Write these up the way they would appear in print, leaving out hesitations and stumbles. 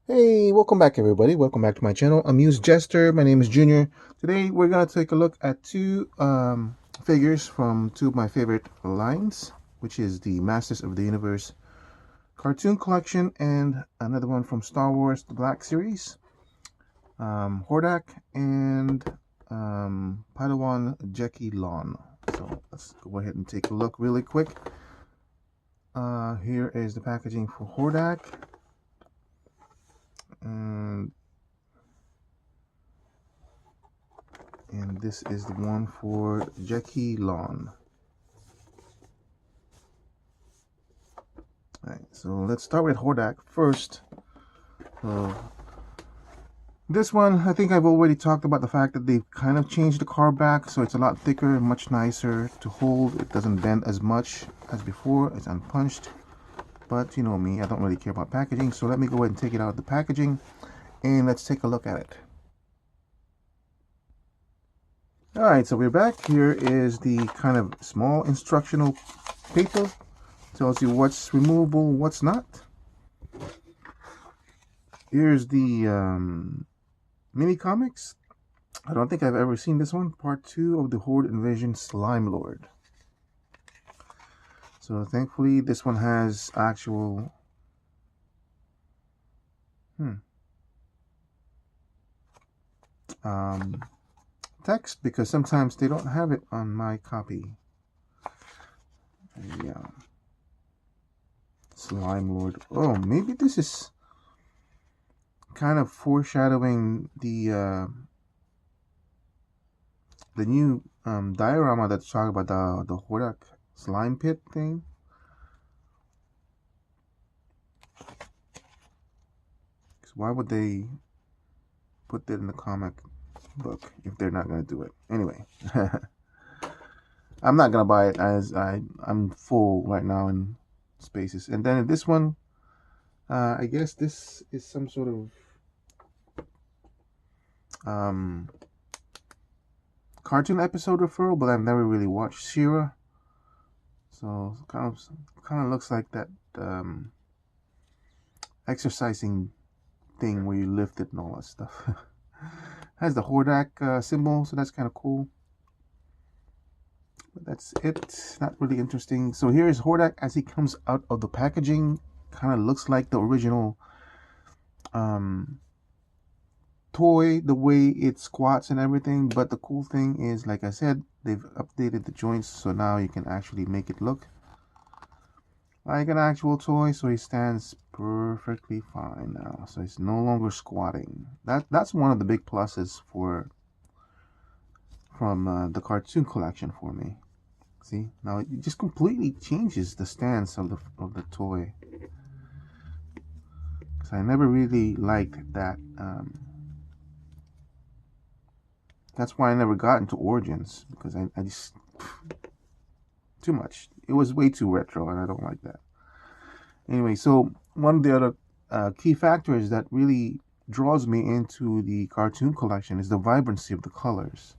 Hey, welcome back everybody. Welcome back to my channel. Amused Jester. My name is Junior. Today we're going to take a look at two figures from two of my favorite lines, which is the Masters of the Universe cartoon collection and another one from Star Wars The Black Series, Hordak and Padawan Jecki Lon. So let's go ahead and take a look really quick. Here is the packaging for Hordak. And this is the one for Jecki Lon. Alright, so let's start with Hordak first. This one, I think I've already talked about the fact that they've kind of changed the car back, so it's a lot thicker, much nicer to hold. It doesn't bend as much as before. It's unpunched. But you know me, I don't really care about packaging, so let me go ahead and take it out of the packaging and let's take a look at it. Alright, so we're back. Here is the kind of small instructional paper. Tells you what's removable, what's not. Here's the mini comics. I don't think I've ever seen this one. Part 2 of the Horde Invasion Slime Lord. So thankfully this one has actual text, because sometimes they don't have it on my copy. Yeah. Slime Lord. Oh, maybe this is kind of foreshadowing the new diorama that's talking about the Hordak slime pit thing. So why would they put that in the comic book if they're not going to do it? Anyway, I'm not going to buy it as I'm full right now in spaces. And then this one, I guess this is some sort of cartoon episode referral, but I've never really watched Shira, so kind of looks like that exercising thing where you lift it and all that stuff. Has the Hordak symbol, so that's kind of cool. But that's it. Not really interesting. So here is Hordak as he comes out of the packaging. Kind of looks like the original toy, the way it squats and everything. But the cool thing is, like I said, they've updated the joints, so now you can actually make it look like an actual toy. So he stands perfectly fine now. So he's no longer squatting. That's one of the big pluses from the cartoon collection for me. See, now it just completely changes the stance of the toy. Because I never really liked that. That's why I never got into Origins, because I just too much. It was way too retro, and I don't like that. Anyway, so one of the other key factors that really draws me into the cartoon collection is the vibrancy of the colors.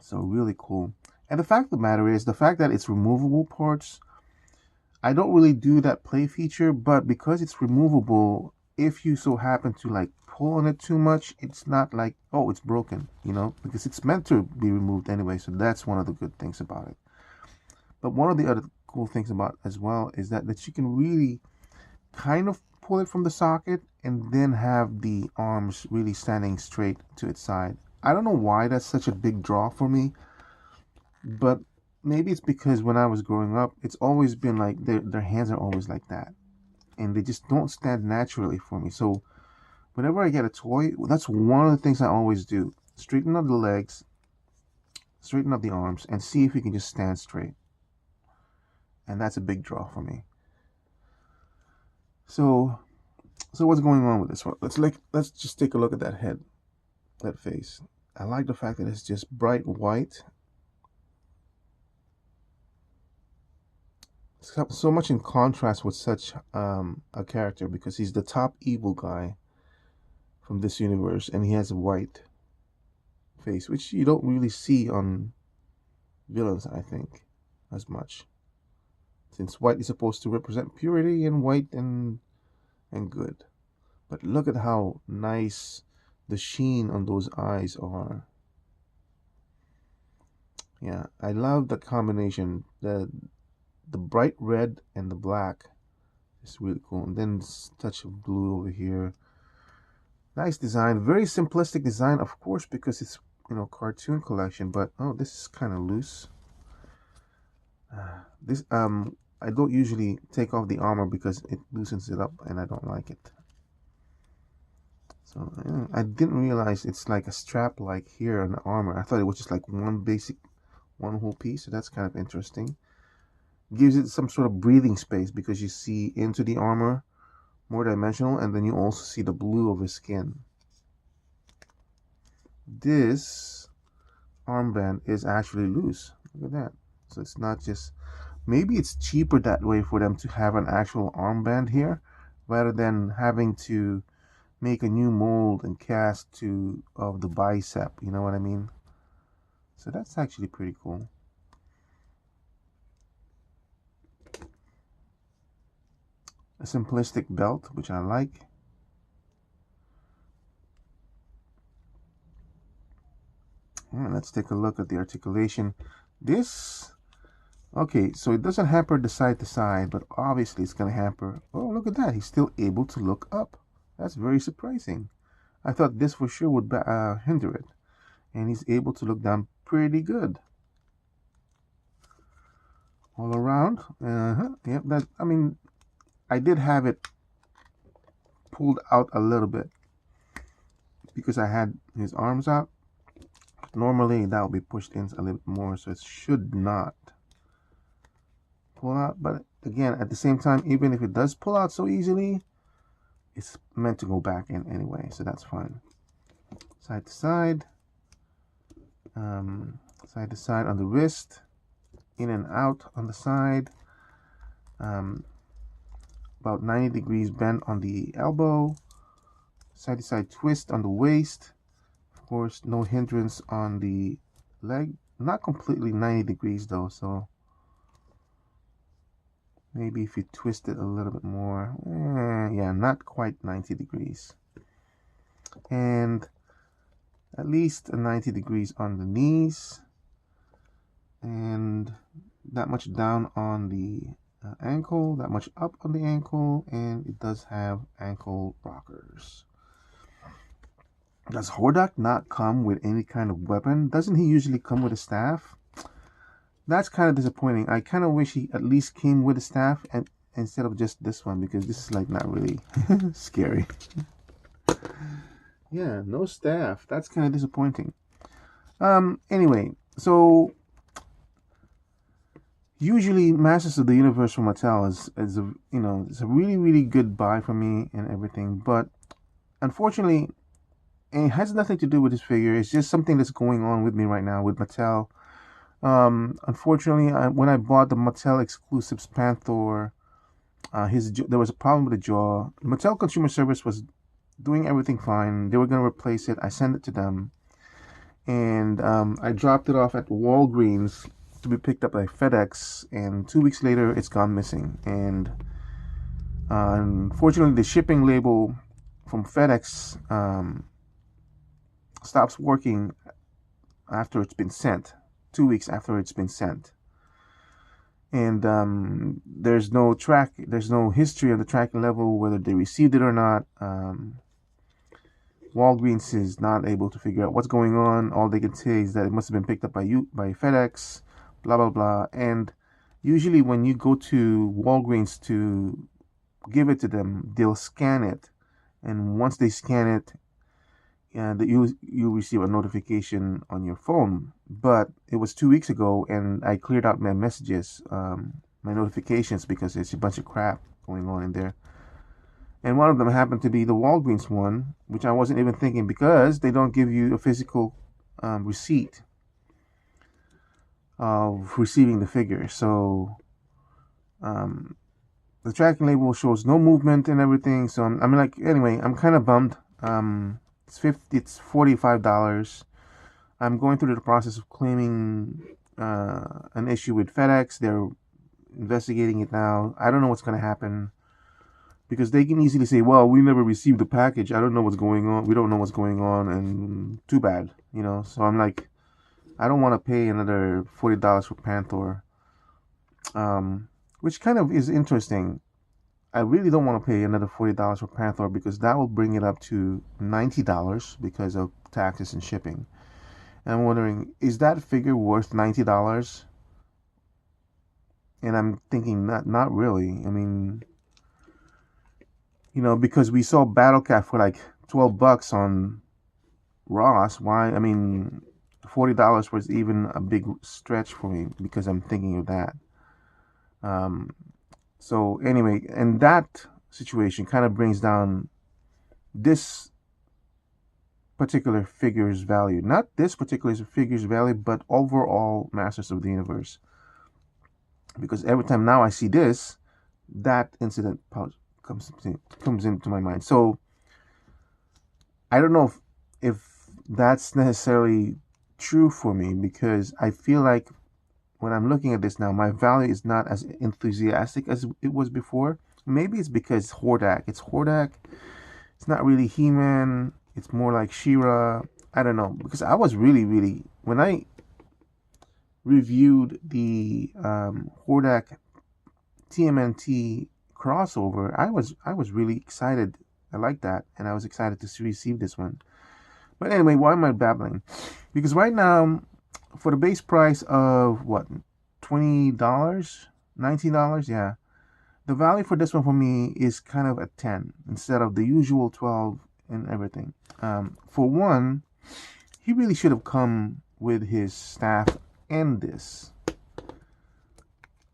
So really cool. And the fact of the matter is, the fact that it's removable parts, I don't really do that play feature, but because it's removable, if you so happen to like pull on it too much, it's not like, oh, it's broken, you know, because it's meant to be removed anyway. So that's one of the good things about it. But one of the other cool things about as well is that you can really kind of pull it from the socket and then have the arms really standing straight to its side. I don't know why that's such a big draw for me, but maybe it's because when I was growing up, it's always been like their hands are always like that, and they just don't stand naturally for me. So whenever I get a toy, that's one of the things I always do: straighten up the legs, straighten up the arms, and see if you can just stand straight. And that's a big draw for me. So what's going on with this one? Let's just take a look at that head, that face. I like the fact that it's just bright white. So much in contrast with such a character, because he's the top evil guy from this universe, and he has a white face, which you don't really see on villains, I think, as much, since white is supposed to represent purity and white and good. But look at how nice the sheen on those eyes are. Yeah, I love the combination. The bright red and the black is really cool. And then this touch of blue over here. Nice design. Very simplistic design, of course, because it's, cartoon collection. But oh, this is kind of loose. This I don't usually take off the armor because it loosens it up, and I don't like it. So I didn't realize it's like a strap like here on the armor. I thought it was just like one whole piece. So that's kind of interesting. Gives it some sort of breathing space because you see into the armor, more dimensional, and then you also see the blue of his skin. This armband is actually loose. Look at that. So it's not just, maybe it's cheaper that way for them to have an actual armband here rather than having to make a new mold and cast of the bicep, you know what I mean? So that's actually pretty cool. A simplistic belt, which I like. All right, let's take a look at the articulation. This, okay, so it doesn't hamper the side to side, but obviously it's going to hamper. Oh, look at that. He's still able to look up. That's very surprising. I thought this for sure would hinder it. And he's able to look down pretty good. All around. Yep, that, I mean, I did have it pulled out a little bit because I had his arms out. Normally that will be pushed in a little bit more, so it should not pull out. But again, at the same time, even if it does pull out so easily, it's meant to go back in anyway, so that's fine. Side to side, side to side on the wrist, in and out on the side, about 90 degrees bend on the elbow, side to side twist on the waist. Of course, no hindrance on the leg. Not completely 90 degrees though, so maybe if you twist it a little bit more, yeah, not quite 90 degrees. And at least 90 degrees on the knees, and that much down on the ankle, that much up on the ankle, and it does have ankle rockers. Does Hordak not come with any kind of weapon? Doesn't he usually come with a staff? That's kind of disappointing. I kind of wish he at least came with a staff and instead of just this one, because this is like not really scary. Yeah, no staff. That's kind of disappointing. Anyway, so usually Masters of the Universe from Mattel is a, it's a really good buy for me and everything, but unfortunately it has nothing to do with this figure. It's just something that's going on with me right now with Mattel. Unfortunately, when I bought the Mattel exclusives Panther, there was a problem with the jaw. Mattel Consumer Service was doing everything fine. They were going to replace it. I sent it to them, and I dropped it off at Walgreens to be picked up by FedEx, and 2 weeks later it's gone missing. And unfortunately, the shipping label from FedEx stops working after it's been sent, 2 weeks after it's been sent. And there's no history of the tracking level, whether they received it or not. Walgreens is not able to figure out what's going on. All they can say is that it must have been picked up by FedEx, blah blah blah. And usually when you go to Walgreens to give it to them, they'll scan it, and once they scan it, that you receive a notification on your phone. But it was 2 weeks ago, and I cleared out my messages, my notifications, because there's a bunch of crap going on in there. And one of them happened to be the Walgreens one, which I wasn't even thinking, because they don't give you a physical receipt of receiving the figure. So the tracking label shows no movement and everything. So I'm like, anyway, I'm kind of bummed. It's $45. I'm going through the process of claiming an issue with FedEx. They're investigating it now. I don't know what's going to happen. because they can easily say, well, we never received the package, I don't know what's going on, we don't know what's going on, and too bad, you know. So I'm like, I don't want to pay another $40 for Panther, which kind of is interesting. I really don't want to pay another $40 for Panther because that will bring it up to $90 because of taxes and shipping. And I'm wondering, is that figure worth $90? And I'm thinking, not really. I mean, you know, because we saw Battle Cat for like $12 on Ross. Why? I mean, $40 was even a big stretch for me because I'm thinking of that. Um, so anyway, and that situation kind of brings down this particular figure's value. Not this particular figure's value, but overall Masters of the Universe. Because every time now I see this, that incident comes into my mind. So I don't know if that's necessarily true for me, because I feel like when I'm looking at this now, my value is not as enthusiastic as it was before. Maybe it's because Hordak. It's Hordak. It's not really He-Man. It's more like She-Ra. I don't know, because I was really when I reviewed the Hordak TMNT crossover, I was really excited. I like that, and I was excited to receive this one. But anyway, why am I babbling? Because right now, for the base price of what, $20, $19, yeah, the value for this one for me is kind of a 10 instead of the usual 12 and everything. For one, he really should have come with his staff and this.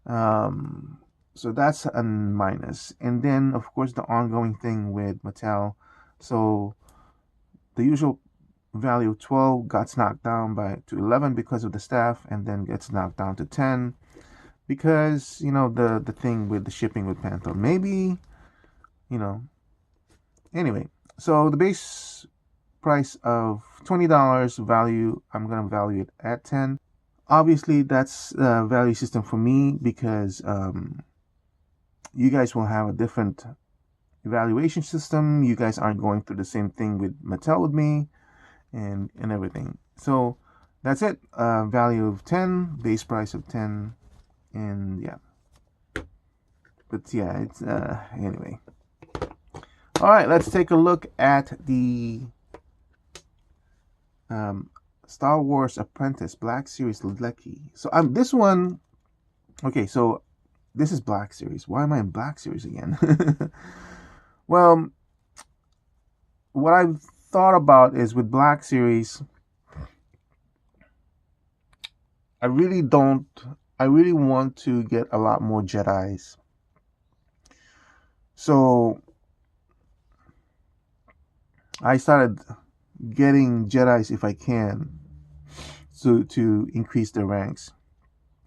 So that's a minus. And then, of course, the ongoing thing with Mattel. So the usual value of 12 got knocked down to 11 because of the staff, and then gets knocked down to 10 because, you know, the thing with the shipping with Panther. Maybe, you know. Anyway, so the base price of $20 value, I'm going to value it at 10. Obviously, that's a value system for me because you guys will have a different evaluation system. You guys aren't going through the same thing with Mattel with me and everything. So that's it. Value of 10, base price of 10, and yeah. But yeah, it's anyway. All right, let's take a look at the Star Wars Apprentice Black Series Jecki. So this one. Okay, so this is Black Series. Why am I in Black Series again? Well, what I've thought about is with Black Series, I really want to get a lot more Jedis. So I started getting Jedis if I can, to increase their ranks.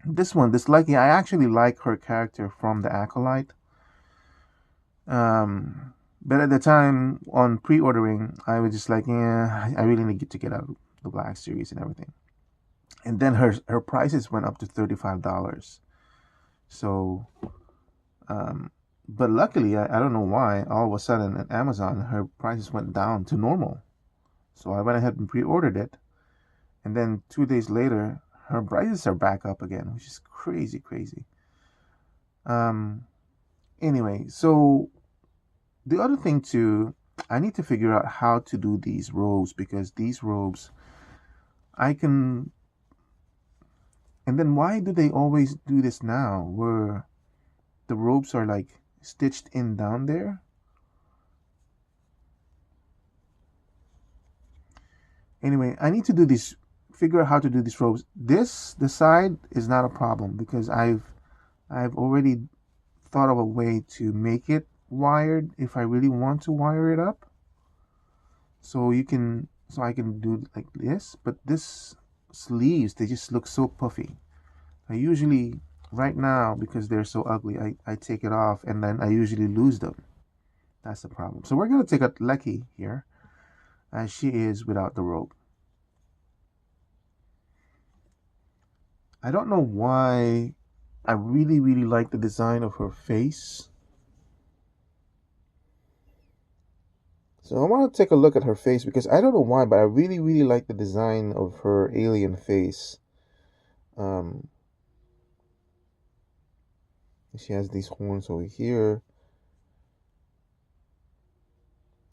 This Jecki, I actually like her character from the Acolyte. But at the time on pre-ordering, I was just like, yeah, I really need to get out of the Black Series and everything. And then her prices went up to $35. So, but luckily, I don't know why, all of a sudden at Amazon, her prices went down to normal. So I went ahead and pre-ordered it. And then 2 days later, her prices are back up again, which is crazy. Anyway, so the other thing too, I need to figure out how to do these robes, because these robes, I can. And then why do they always do this now, where the robes are like stitched in down there? Anyway, I need to do this, figure out how to do these robes. The side is not a problem because I've already thought of a way to make it wired if I really want to wire it up. So I can do like this, but this sleeves, they just look so puffy. I usually, right now, because they're so ugly, I take it off and then I usually lose them. That's the problem. So we're going to take a Jecki here as she is without the robe. I don't know why I really like the design of her face. So I want to take a look at her face because I don't know why, but I really, really like the design of her alien face. Um, she has these horns over here.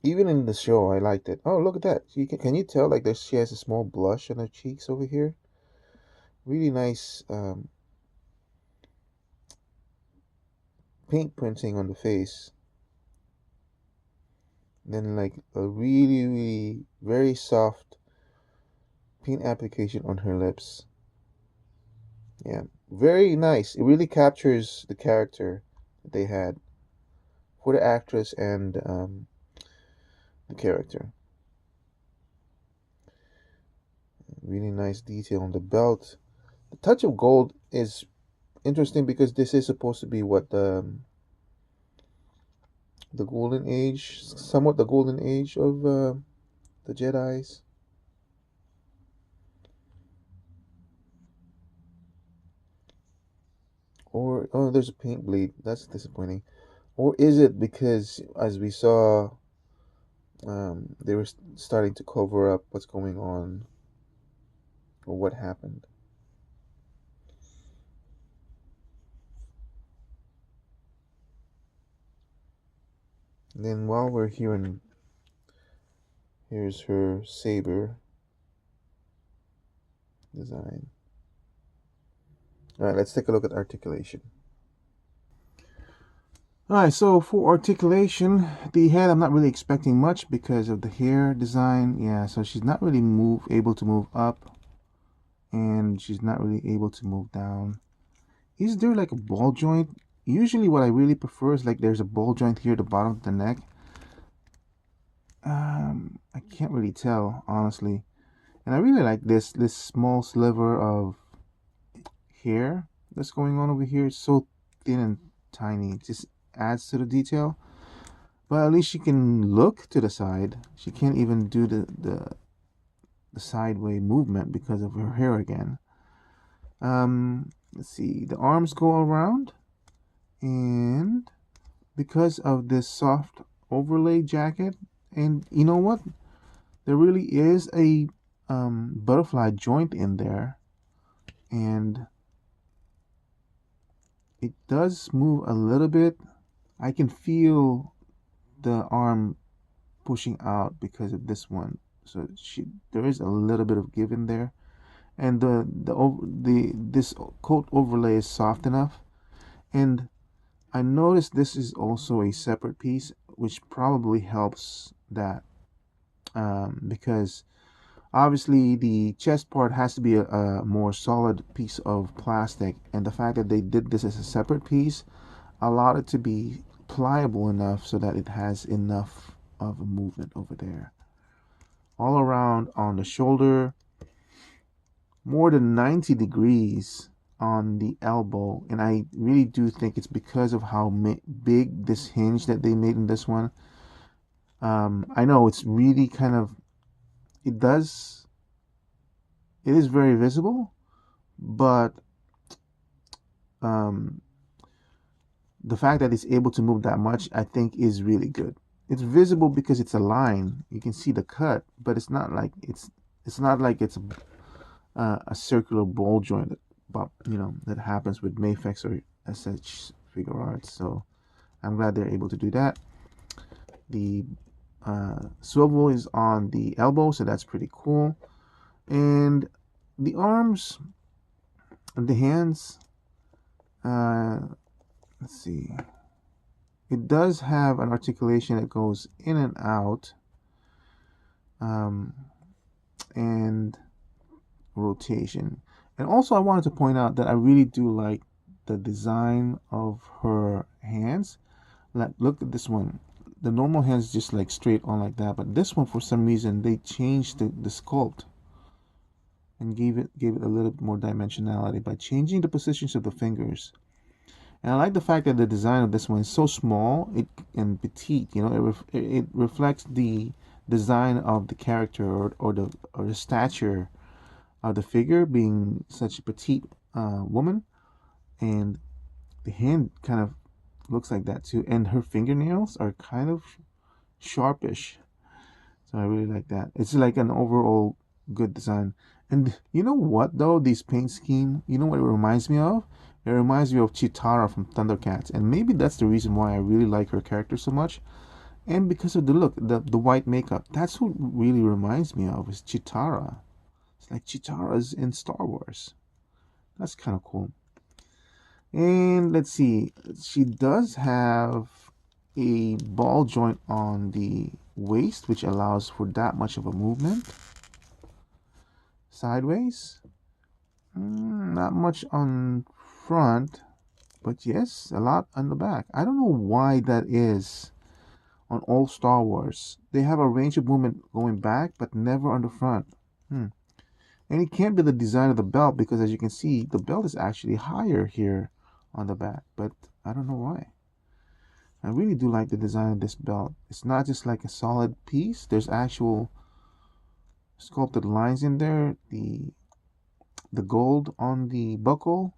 Even in the show, I liked it. Oh, look at that. Can you tell like there's she has a small blush on her cheeks over here? Really nice paint printing on the face. Then like a really, really very soft paint application on her lips. Yeah, very nice. It really captures the character that they had for the actress and the character. Really nice detail on the belt. The touch of gold is interesting because this is supposed to be what the golden age, somewhat the golden age of the Jedi's. Or oh, there's a paint bleed. That's disappointing. Or is it because, as we saw, they were starting to cover up what's going on or what happened? And then while we're here, and here's her saber design. All right, let's take a look at articulation. All right, so for articulation, the head I'm not really expecting much because of the hair design. Yeah, so she's not really able to move up, and she's not really able to move down. Is there like a ball joint? Usually what I really prefer is like there's a ball joint here at the bottom of the neck. I can't really tell, honestly. And I really like this small sliver of hair that's going on over here. It's so thin and tiny. It just adds to the detail. But at least she can look to the side. She can't even do the sideway movement because of her hair again. Let's see. The arms go around, and because of this soft overlay jacket, and you know what? There really is a butterfly joint in there, and it does move a little bit. I can feel the arm pushing out because of this one. So there is a little bit of give in there, and the this coat overlay is soft enough. And I noticed this is also a separate piece, which probably helps that because obviously the chest part has to be a more solid piece of plastic, and the fact that they did this as a separate piece allowed it to be pliable enough so that it has enough of a movement over there. All around on the shoulder, more than 90 degrees on the elbow, and I really do think it's because of how big this hinge that they made in this one. I know it's really kind of, it does, it is very visible, but um, the fact that it's able to move that much, I think, is really good. It's visible because it's a line. You can see the cut, but it's not like it's a circular ball joint that, that happens with Mafex or SH figure arts. So I'm glad they're able to do that. The swivel is on the elbow, so that's pretty cool. And the arms and the hands, uh, let's see. It does have an articulation that goes in and out, um, and rotation. And also, I wanted to point out that I really do like the design of her hands. Like, look at this one. The normal hands just like straight on like that, but this one for some reason they changed the sculpt and gave it a little bit more dimensionality by changing the positions of the fingers. And I like the fact that the design of this one is so small and petite. It reflects the design of the character or the stature of the figure being such a petite woman, and the hand kind of looks like that too. And her fingernails are kind of sharpish. So I really like that. It's like an overall good design. And you know what though? This paint scheme, you know what it reminds me of? It reminds me of Chitara from Thundercats. And maybe that's the reason why I really like her character so much. And because of the look, the white makeup. That's what really reminds me of is Chitara. It's like Chitara's in Star Wars. That's kind of cool. And let's see. She does have a ball joint on the waist, which allows for that much of a movement. Sideways. Not much on front, but yes, a lot on the back. I don't know why that is on all Star Wars. They have a range of movement going back, but never on the front. And it can't be the design of the belt because as you can see, the belt is actually higher here on the back, but I don't know why. I really do like the design of this belt. It's not just like a solid piece. There's actual sculpted lines in there. The gold on the buckle,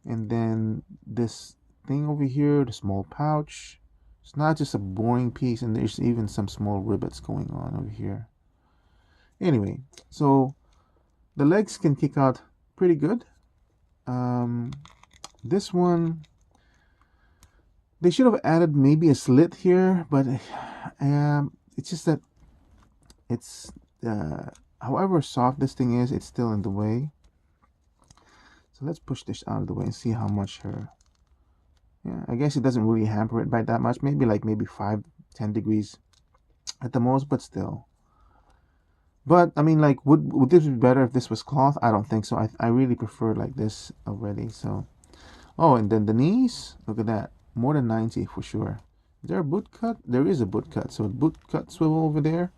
and then this thing over here, the small pouch. It's not just a boring piece, and there's even some small rivets going on over here. Anyway, so the legs can kick out pretty good. This one, they should have added maybe a slit here, but it's just that it's however soft this thing is, it's still in the way. So let's push this out of the way and see how much her. Yeah, I guess it doesn't really hamper it by that much. Maybe like 5-10 degrees at the most, but still. But I mean, like, would this be better if this was cloth? I don't think so. I really prefer like this already. So, oh, and then the knees. Look at that, more than 90 for sure. Is there a boot cut? There is a boot cut. So boot cut swivel over there,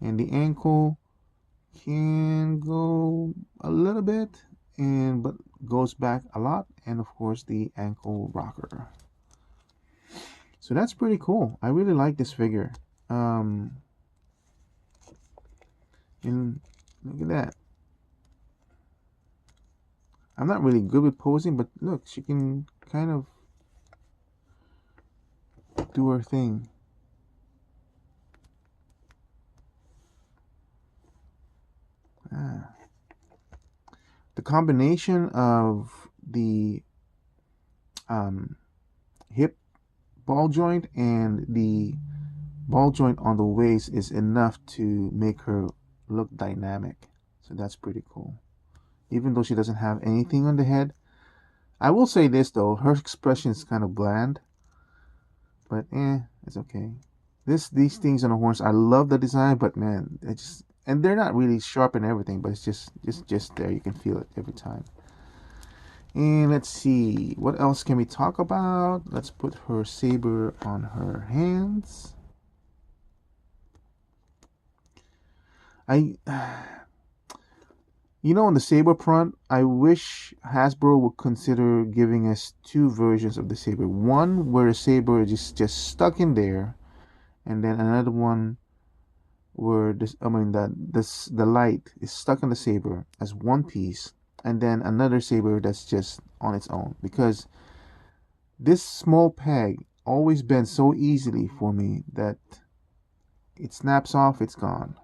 and the ankle can go a little bit, but goes back a lot, and of course the ankle rocker. So that's pretty cool. I really like this figure. And look at that. I'm not really good with posing, but look, she can kind of do her thing. The combination of the hip ball joint and the ball joint on the waist is enough to make her look dynamic. So that's pretty cool. Even though she doesn't have anything on the head. I will say this though, her expression is kind of bland. But it's okay. These things on the horns, I love the design, but man, and they're not really sharp and everything, but it's just there. You can feel it every time. And let's see, what else can we talk about? Let's put her saber on her hands. You know, on the saber front, I wish Hasbro would consider giving us two versions of the saber. One where the saber is just stuck in there, and then another one where the light is stuck in the saber as one piece, and then another saber that's just on its own. Because this small peg always bends so easily for me that it snaps off, it's gone.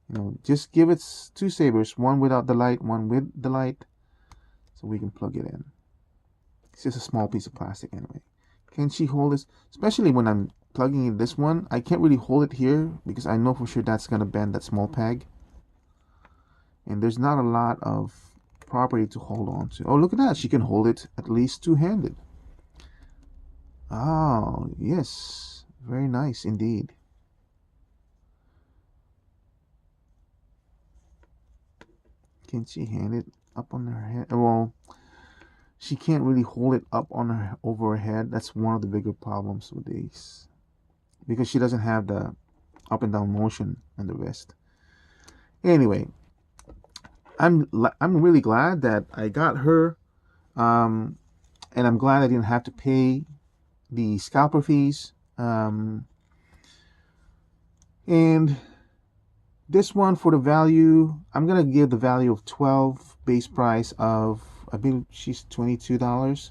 You know, just give it two sabers, one without the light, one with the light, so we can plug it in. It's just a small piece of plastic anyway. Can she hold this? Especially when I'm plugging in this one, I can't really hold it here because I know for sure that's going to bend that small peg. And there's not a lot of property to hold on to. Oh, look at that. She can hold it at least two-handed. Oh, yes. Very nice indeed. Can she hand it up on her head? Well, she can't really hold it up on her over her head. That's one of the bigger problems with these, because she doesn't have the up and down motion on the wrist. Anyway, I'm really glad that I got her, and I'm glad I didn't have to pay the scalper fees. And this one, for the value, I'm gonna give the value of 12, base price of, I believe she's $22.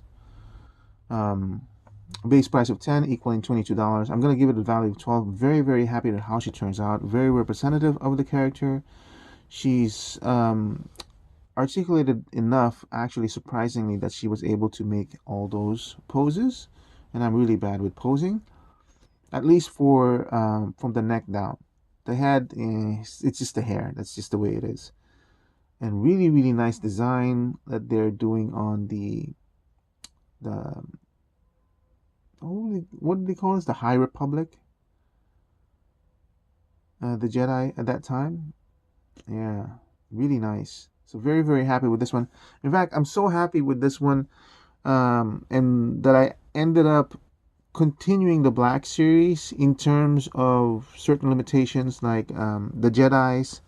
Base price of 10 equaling $22. I'm going to give it a value of 12. Very, very happy with how she turns out. Very representative of the character. She's articulated enough, actually, surprisingly, that she was able to make all those poses. And I'm really bad with posing, at least for from the neck down. The head, it's just the hair. That's just the way it is. And really, really nice design that they're doing on the what do they call this? The High Republic, the Jedi at that time. Yeah, really nice. So very, very happy with this one. In fact, I'm so happy with this one, and that I ended up continuing the Black series in terms of certain limitations, like the Jedi's.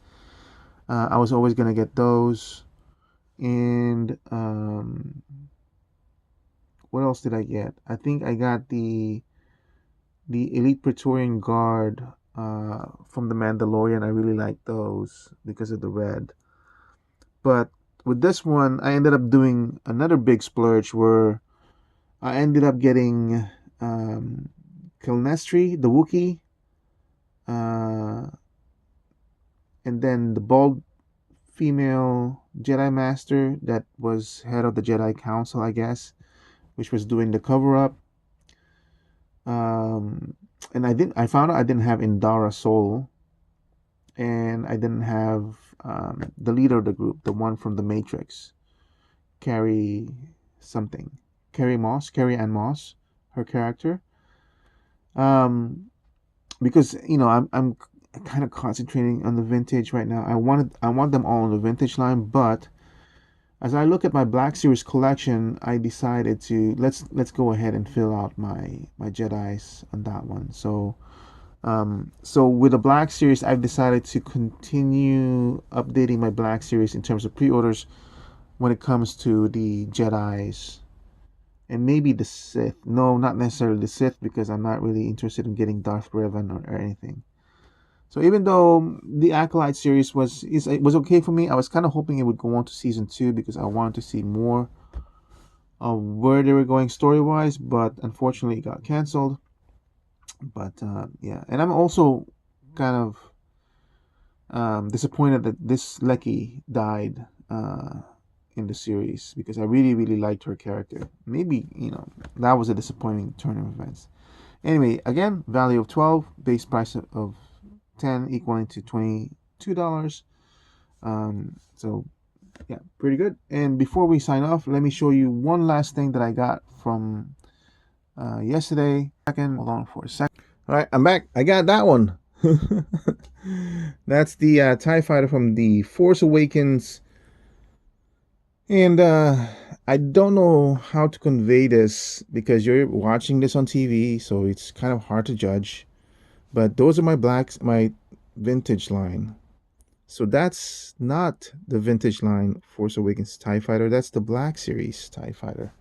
I was always gonna get those, and what else did I get? I think I got the Elite Praetorian Guard from the Mandalorian. I really like those because of the red. But with this one, I ended up doing another big splurge where I ended up getting Kilnestri, the Wookiee, uh, and then the bald female Jedi Master that was head of the Jedi Council, I guess, which was doing the cover up. Um, and I found out I didn't have Indara Soul, and I didn't have the leader of the group, the one from the Matrix, Carrie something, Carrie Ann Moss, her character. Um, because I'm kind of concentrating on the vintage right now. I want them all on the vintage line, but as I look at my Black Series collection, I decided to let's go ahead and fill out my Jedi's on that one. So with the Black Series, I've decided to continue updating my Black Series in terms of pre-orders when it comes to the Jedi's and maybe the Sith. No, not necessarily the Sith because I'm not really interested in getting Darth Revan or anything. So even though the Acolyte series was okay for me, I was kind of hoping it would go on to season 2 because I wanted to see more of where they were going story wise. But unfortunately, it got canceled. But yeah, and I'm also kind of disappointed that this Lecky died in the series because I really, really liked her character. Maybe that was a disappointing turn of events. Anyway, again, value of 12, base price of 10 equaling to $22. So yeah, pretty good. And before we sign off, let me show you one last thing that I got from yesterday. Hold on for a second. All right, I'm back. I got that one. That's the TIE fighter from the Force Awakens. And I don't know how to convey this because you're watching this on TV, so it's kind of hard to judge. But those are my vintage line. So that's not the vintage line Force Awakens TIE Fighter. That's the Black Series TIE Fighter.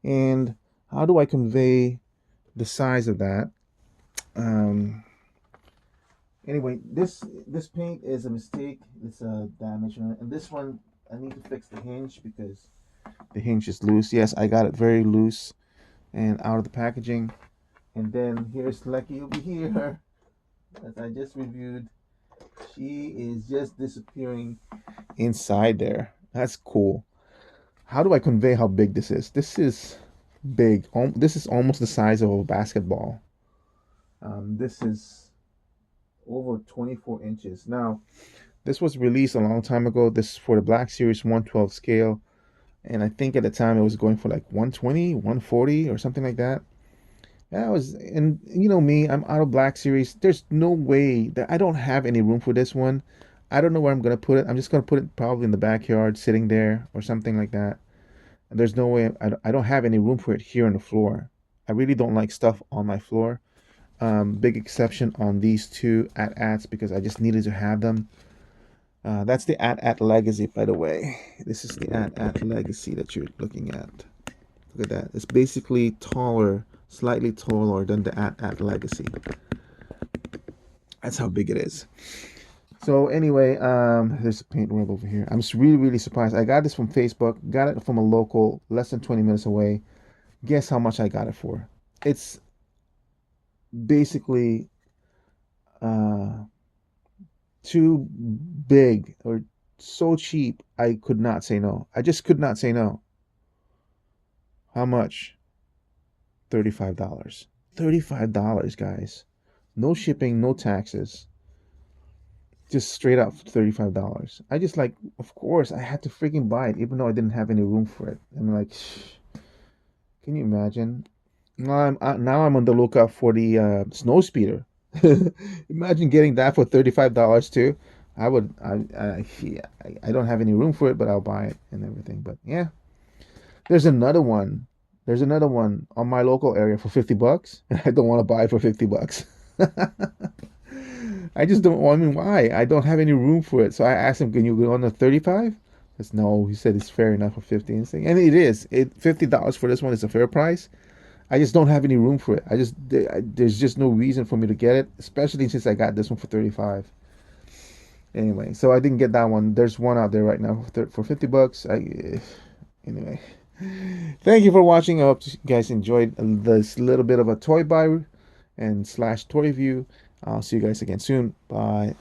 And how do I convey the size of that? Anyway, this paint is a mistake. It's a damage on it. And this one, I need to fix the hinge because the hinge is loose. Yes, I got it very loose and out of the packaging. And then here's Lecky over here, as I just reviewed. She is just disappearing inside there. That's cool. How do I convey how big this is? This is big. This is almost the size of a basketball. This is over 24 inches. Now, this was released a long time ago. This is for the Black Series 112 scale. And I think at the time it was going for like 120, 140 or something like that. And you know me, I'm out of Black Series. There's no way that I don't have any room for this one. I don't know where I'm gonna put it. I'm just gonna put it probably in the backyard, sitting there or something like that. And there's no way I don't have any room for it here on the floor. I really don't like stuff on my floor. Big exception on these two AT-ATs because I just needed to have them. That's the AT-AT Legacy, by the way. This is the AT-AT Legacy that you're looking at. Look at that. It's basically taller, slightly taller than the AT-AT Legacy. That's how big it is. So anyway, there's a paint roll over here. I'm just really, really surprised. I got this from Facebook. Got it from a local, less than 20 minutes away. Guess how much I got it for? it's basically uh, too big or so cheap. I could not say no. I just could not say no. How much? $35. $35, guys. No shipping, no taxes. Just straight up $35. I just like, of course, I had to freaking buy it, even though I didn't have any room for it. I'm like, can you imagine? Now I'm on the lookout for the snow speeder. Imagine getting that for $35 too. I would. Yeah, I don't have any room for it, but I'll buy it and everything. But yeah, there's another one. There's another one on my local area for $50, and I don't want to buy it for $50. I just don't. Well, I mean, why? I don't have any room for it. So I asked him, "Can you go on the 35?" Says no. He said it's fair enough for 50. And it is. $50 for this one is a fair price. I just don't have any room for it. There's just no reason for me to get it, especially since I got this one for 35. Anyway, so I didn't get that one. There's one out there right now for $50. Anyway, thank you for watching. I hope you guys enjoyed this little bit of a toy buy and slash toy review. I'll see you guys again soon. Bye.